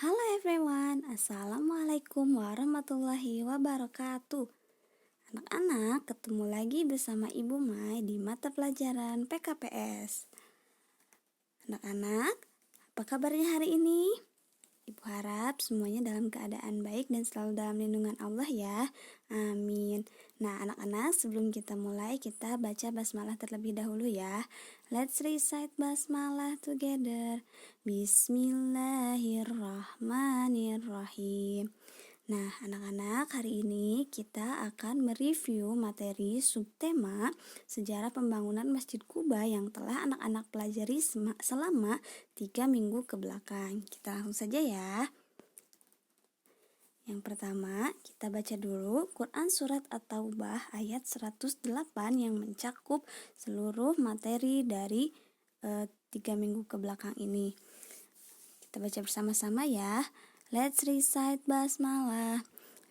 Halo everyone, Assalamualaikum warahmatullahi wabarakatuh. Anak-anak, ketemu lagi bersama Ibu Mai di mata pelajaran PKPS. Anak-anak, apa kabarnya hari ini? Ibu harap semuanya dalam keadaan baik dan selalu dalam lindungan Allah ya. Amin. Nah, anak-anak, sebelum kita mulai, kita baca basmalah terlebih dahulu ya. Let's recite basmalah together. Bismillahirrahmanirrahim. Nah, anak-anak, hari ini kita akan mereview materi subtema sejarah pembangunan Masjid Kuba yang telah anak-anak pelajari selama 3 minggu ke belakang. Kita langsung saja ya. Yang pertama, kita baca dulu Quran Surat At-Taubah ayat 108 yang mencakup seluruh materi dari 3 minggu ke belakang ini. Kita baca bersama-sama ya. Let's recite basmalah.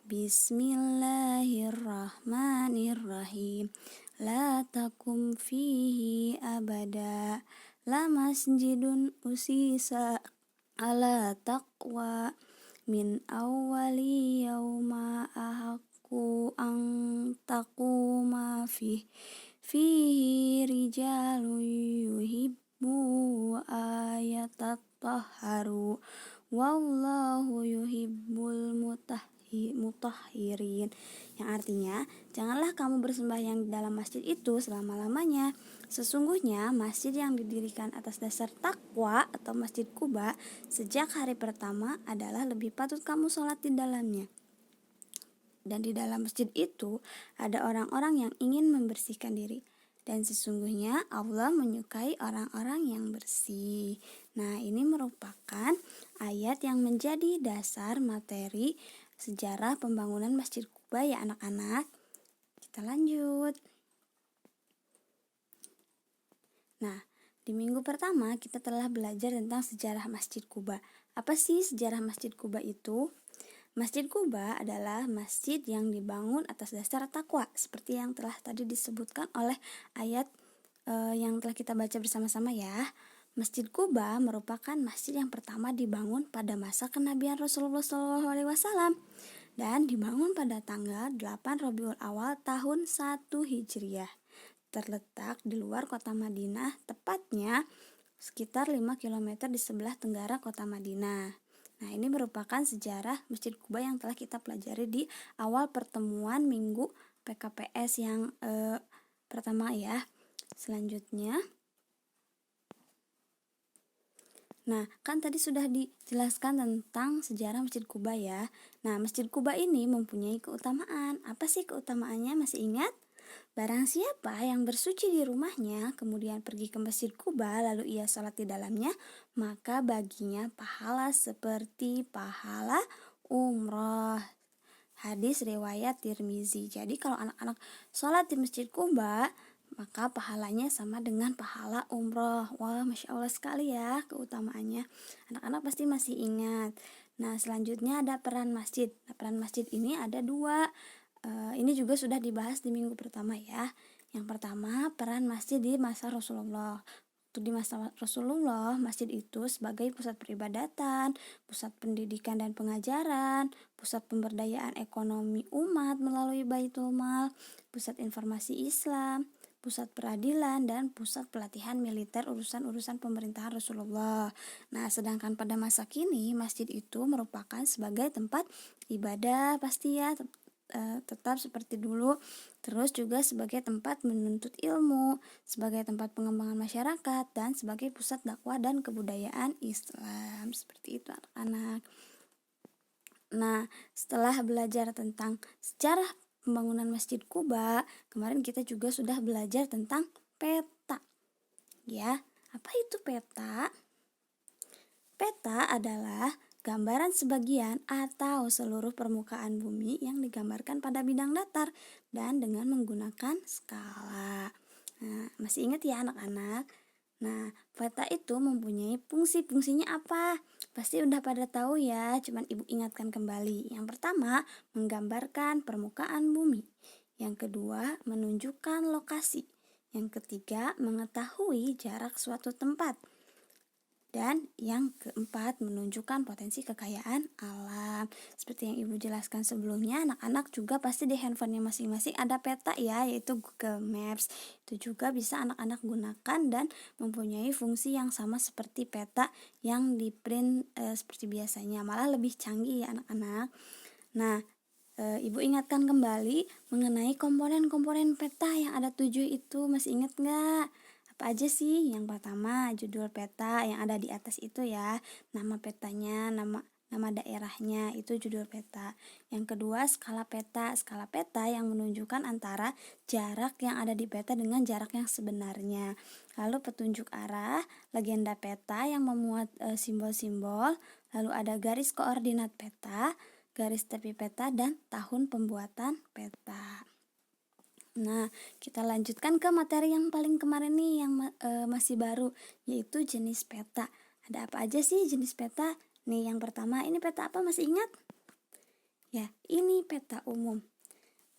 Bismillahirrahmanirrahim. La takum fihi abada. La masjidun usisa ala taqwa min awwali yawma ahakku ang taquma fihi rijalu yuhibbu ayatat tahharu wallahu yuhibbul mutahhirin, yang artinya janganlah kamu bersembahyang di dalam masjid itu selama-lamanya. Sesungguhnya masjid yang didirikan atas dasar takwa atau Masjid Kuba sejak hari pertama adalah lebih patut kamu sholat di dalamnya. Dan di dalam masjid itu ada orang-orang yang ingin membersihkan diri. Dan sesungguhnya Allah menyukai orang-orang yang bersih. Nah, ini merupakan ayat yang menjadi dasar materi sejarah pembangunan Masjid Kuba ya anak-anak. Kita lanjut. Nah, di minggu pertama kita telah belajar tentang sejarah Masjid Kuba. Apa sih sejarah Masjid Kuba itu? Masjid Kuba adalah masjid yang dibangun atas dasar takwa, seperti yang telah tadi disebutkan oleh ayat yang telah kita baca bersama-sama ya. Masjid Kuba merupakan masjid yang pertama dibangun pada masa kenabian Rasulullah SAW dan dibangun pada tanggal 8 Rabiul Awal tahun 1 Hijriah. Terletak di luar kota Madinah, tepatnya sekitar 5 km di sebelah tenggara kota Madinah. Nah, ini merupakan sejarah Masjid Kuba yang telah kita pelajari di awal pertemuan minggu PKPS yang pertama ya. Selanjutnya, nah, kan tadi sudah dijelaskan tentang sejarah Masjid Kuba ya. Nah, Masjid Kuba ini mempunyai keutamaan. Apa sih keutamaannya? Masih ingat? Barang siapa yang bersuci di rumahnya, kemudian pergi ke Masjid Kuba, lalu ia sholat di dalamnya, maka baginya pahala seperti pahala umroh. Hadis riwayat Tirmizi. Jadi kalau anak-anak sholat di Masjid Kuba, maka pahalanya sama dengan pahala umroh. Wah, Masya Allah sekali ya keutamaannya. Anak-anak pasti masih ingat. Nah, selanjutnya ada peran masjid. Nah, peran masjid ini ada dua. Ini juga sudah dibahas di minggu pertama ya. Yang pertama, peran masjid di masa Rasulullah. Waktu di masa Rasulullah, masjid itu sebagai pusat peribadatan, pusat pendidikan dan pengajaran, pusat pemberdayaan ekonomi umat melalui Baitul Mal, pusat informasi Islam, pusat peradilan, dan pusat pelatihan militer urusan-urusan pemerintahan Rasulullah. Nah, sedangkan pada masa kini, masjid itu merupakan sebagai tempat ibadah pasti ya, tetap seperti dulu, terus juga sebagai tempat menuntut ilmu, sebagai tempat pengembangan masyarakat, dan sebagai pusat dakwah dan kebudayaan Islam. Seperti itu anak-anak. Nah, setelah belajar tentang sejarah pembangunan Masjid Kuba, kemarin kita juga sudah belajar tentang peta. Ya, apa itu peta? Peta adalah gambaran sebagian atau seluruh permukaan bumi yang digambarkan pada bidang datar dan dengan menggunakan skala. Nah, masih ingat ya anak-anak? Nah, peta itu mempunyai fungsinya apa? Pasti udah pada tahu ya, cuman ibu ingatkan kembali. Yang pertama, menggambarkan permukaan bumi. Yang kedua, menunjukkan lokasi. Yang ketiga, mengetahui jarak suatu tempat. Dan yang keempat, menunjukkan potensi kekayaan alam. Seperti yang Ibu jelaskan sebelumnya, anak-anak juga pasti di handphonenya masing-masing ada peta ya, yaitu Google Maps. Itu juga bisa anak-anak gunakan dan mempunyai fungsi yang sama seperti peta yang di print seperti biasanya, malah lebih canggih ya anak-anak. Nah, Ibu ingatkan kembali mengenai komponen-komponen peta yang ada 7 itu, masih ingat nggak? Apa aja sih? Yang pertama, judul peta yang ada di atas itu ya, nama petanya, nama daerahnya, itu judul peta. Yang kedua, skala peta. Skala peta yang menunjukkan antara jarak yang ada di peta dengan jarak yang sebenarnya. Lalu petunjuk arah, legenda peta yang memuat simbol-simbol, lalu ada garis koordinat peta, garis tepi peta, dan tahun pembuatan peta. Nah, kita lanjutkan ke materi yang paling kemarin nih, yang masih baru, yaitu jenis peta. Ada apa aja sih jenis peta? Nih, yang pertama, ini peta apa, masih ingat? Ya, ini peta umum.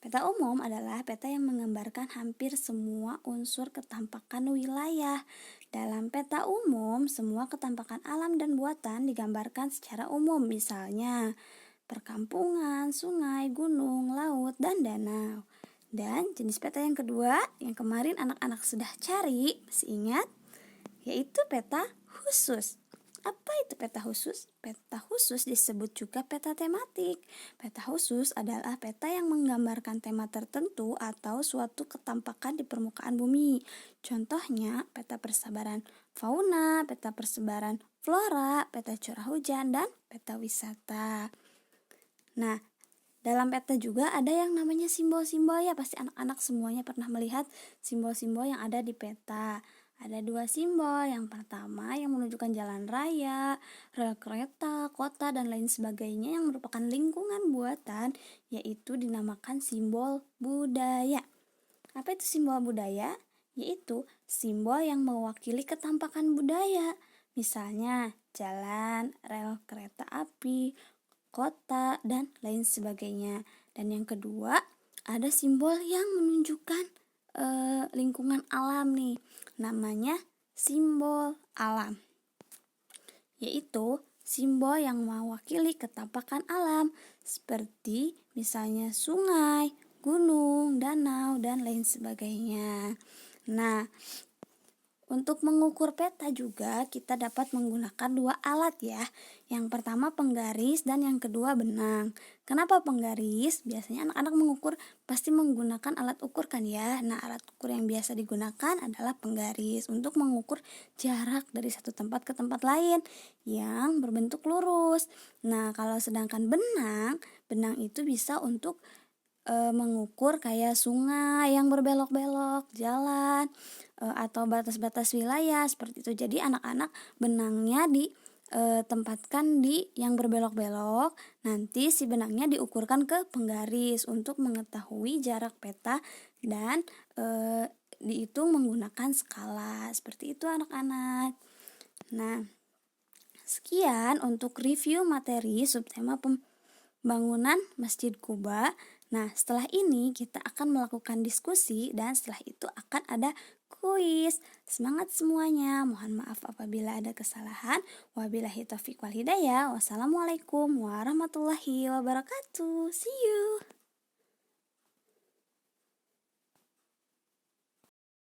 Peta umum adalah peta yang menggambarkan hampir semua unsur ketampakan wilayah. Dalam peta umum, semua ketampakan alam dan buatan digambarkan secara umum, misalnya perkampungan, sungai, gunung, laut, dan danau. Dan jenis peta yang kedua, yang kemarin anak-anak sudah cari, masih ingat? Yaitu peta khusus. Apa itu peta khusus? Peta khusus disebut juga peta tematik. Peta khusus adalah peta yang menggambarkan tema tertentu atau suatu ketampakan di permukaan bumi. Contohnya, peta persebaran fauna, peta persebaran flora, peta curah hujan, dan peta wisata. Nah, dalam peta juga ada yang namanya simbol-simbol ya, pasti anak-anak semuanya pernah melihat simbol-simbol yang ada di peta. Ada 2 simbol, yang pertama yang menunjukkan jalan raya, rel kereta, kota, dan lain sebagainya yang merupakan lingkungan buatan, yaitu dinamakan simbol budaya. Apa itu simbol budaya? Yaitu simbol yang mewakili ketampakan budaya. Misalnya jalan, rel kereta api, kota, dan lain sebagainya. Dan yang kedua, ada simbol yang menunjukkan lingkungan alam nih, namanya simbol alam, yaitu simbol yang mewakili ketampakan alam seperti misalnya sungai, gunung, danau, dan lain sebagainya. Nah, untuk mengukur peta juga kita dapat menggunakan 2 alat ya. Yang pertama penggaris dan yang kedua benang. Kenapa penggaris? Biasanya anak-anak mengukur pasti menggunakan alat ukur kan ya. Nah, alat ukur yang biasa digunakan adalah penggaris untuk mengukur jarak dari satu tempat ke tempat lain yang berbentuk lurus. Nah, kalau sedangkan benang itu bisa untuk mengukur kayak sungai yang berbelok-belok, jalan, atau batas-batas wilayah seperti itu. Jadi anak-anak benangnya ditempatkan di yang berbelok-belok. Nanti si benangnya diukurkan ke penggaris untuk mengetahui jarak peta dan dihitung menggunakan skala. Seperti itu anak-anak. Nah, sekian untuk review materi subtema pembangunan Masjid Kuba. Nah, setelah ini kita akan melakukan diskusi dan setelah itu akan ada kuis. Semangat semuanya. Mohon maaf apabila ada kesalahan. Wabillahi taufiq wal hidayah. Wassalamualaikum warahmatullahi wabarakatuh. See you.